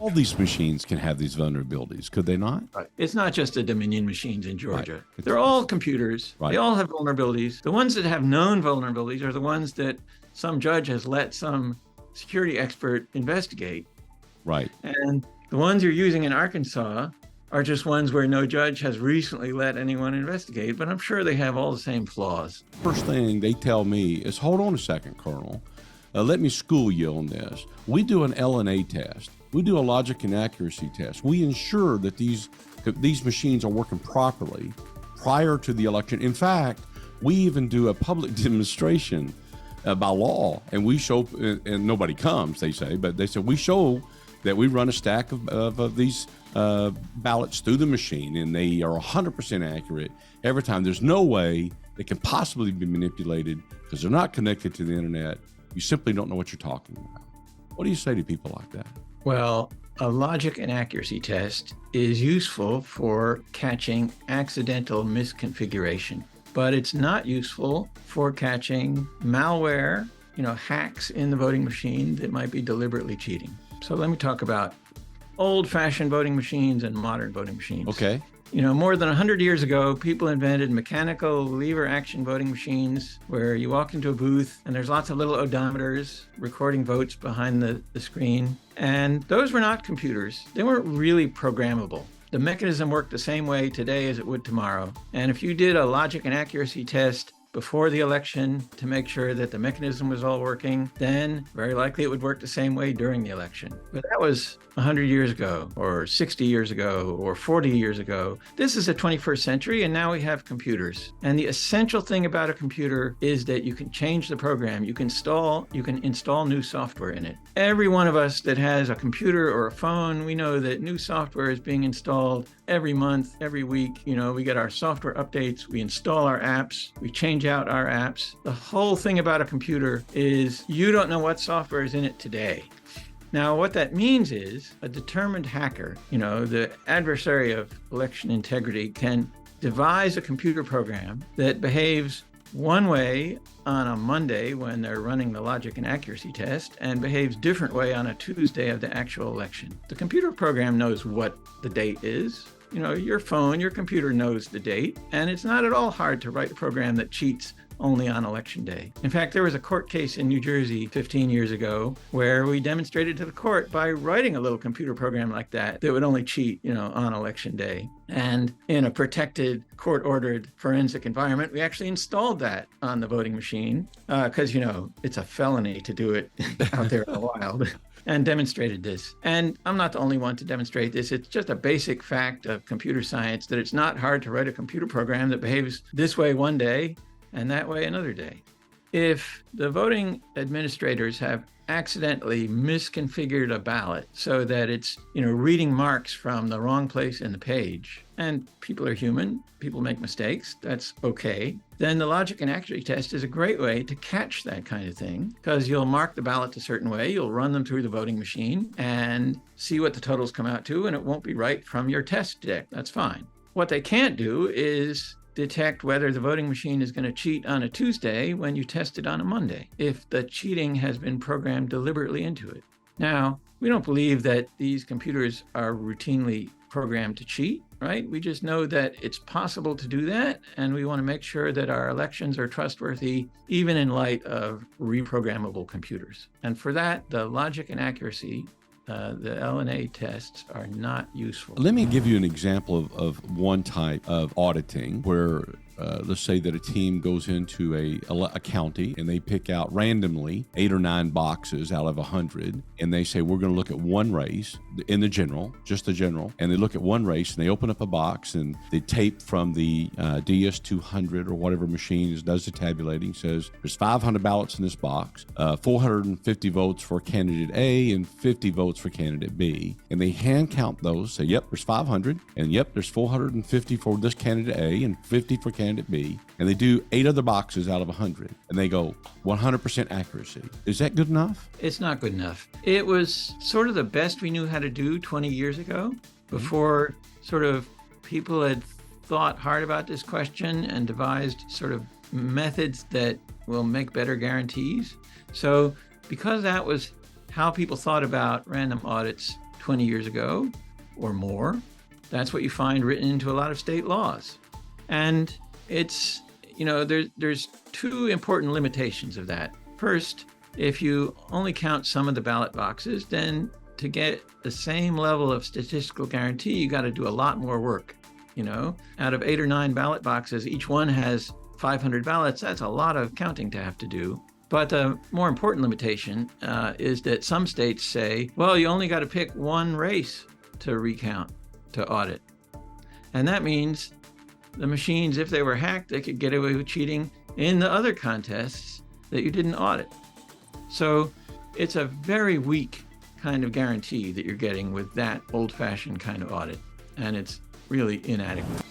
All these machines can have these vulnerabilities, could they not? Right. It's not just the Dominion machines in Georgia. Right. They're all computers. Right. They all have vulnerabilities. The ones that have known vulnerabilities are the ones that some judge has let some security expert investigate. Right. And the ones you're using in Arkansas are just ones where no judge has recently let anyone investigate, but I'm sure they have all the same flaws. First thing they tell me is, hold on a second, Colonel. Let me school you on this. We do an LNA test. We do a logic and accuracy test. We ensure that these machines are working properly prior to the election. In fact, we even do a public demonstration by law, and we show, and nobody comes, they say, but they said we show that we run a stack of these ballots through the machine, and they are 100% accurate every time. There's no way they can possibly be manipulated because they're not connected to the internet. You simply don't know what you're talking about. What do you say to people like that? Well, a logic and accuracy test is useful for catching accidental misconfiguration, but it's not useful for catching malware, hacks in the voting machine that might be deliberately cheating. So let me talk about old-fashioned voting machines and modern voting machines. Okay. More than 100 years ago, people invented mechanical lever action voting machines where you walk into a booth and there's lots of little odometers recording votes behind the screen. And those were not computers. They weren't really programmable. The mechanism worked the same way today as it would tomorrow. And if you did a logic and accuracy test before the election to make sure that the mechanism was all working, then very likely it would work the same way during the election. But that was 100 years ago, or 60 years ago, or 40 years ago. This is the 21st century, and now we have computers. And the essential thing about a computer is that you can change the program. You can install new software in it. Every one of us that has a computer or a phone, we know that new software is being installed every month, every week. We get our software updates, we install our apps, we change out our apps. The whole thing about a computer is you don't know what software is in it today. Now, what that means is a determined hacker, the adversary of election integrity, can devise a computer program that behaves one way on a Monday when they're running the logic and accuracy test and behaves different way on a Tuesday of the actual election. The computer program knows what the date is. Your phone, your computer knows the date, and it's not at all hard to write a program that cheats only on election day. In fact, there was a court case in New Jersey 15 years ago where we demonstrated to the court by writing a little computer program like that would only cheat, on election day. And in a protected, court-ordered forensic environment, we actually installed that on the voting machine because, it's a felony to do it out there in the wild. And demonstrated this. And I'm not the only one to demonstrate this. It's just a basic fact of computer science that it's not hard to write a computer program that behaves this way one day and that way another day. If the voting administrators have accidentally misconfigured a ballot so that it's, reading marks from the wrong place in the page, and people are human, people make mistakes, that's okay, then the logic and accuracy test is a great way to catch that kind of thing, because you'll mark the ballot a certain way, you'll run them through the voting machine and see what the totals come out to, and it won't be right from your test deck. That's fine. What they can't do is detect whether the voting machine is going to cheat on a Tuesday when you test it on a Monday, if the cheating has been programmed deliberately into it. Now, we don't believe that these computers are routinely programmed to cheat, right? We just know that it's possible to do that, and we want to make sure that our elections are trustworthy, even in light of reprogrammable computers. And for that, the logic and accuracy, the LNA tests are not useful. Let me give you an example of one type of auditing where let's say that a team goes into a county and they pick out randomly 8 or 9 boxes out of 100, and they say, we're going to look at one race in the general, just the general, and they look at one race and they open up a box and they tape from the DS200 or whatever machine does the tabulating, says there's 500 ballots in this box, 450 votes for candidate A and 50 votes for candidate B, and they hand count those, say, yep, there's 500, and yep, there's 450 for this candidate A and 50 for candidate B, and they do 8 other boxes out of 100, and they go 100% accuracy. Is that good enough? It's not good enough. It was sort of the best we knew how to do 20 years ago, before sort of people had thought hard about this question and devised sort of methods that will make better guarantees. So because that was how people thought about random audits 20 years ago or more. That's what you find written into a lot of state laws. And it's, there's two important limitations of that. First, if you only count some of the ballot boxes, then to get the same level of statistical guarantee, you got to do a lot more work. Out of 8 or 9 ballot boxes, each one has 500 ballots. That's a lot of counting to have to do. But the more important limitation is that some states say, well, you only got to pick one race to recount, to audit. And that means the machines, if they were hacked, they could get away with cheating in the other contests that you didn't audit. So it's a very weak kind of guarantee that you're getting with that old-fashioned kind of audit. And it's really inadequate.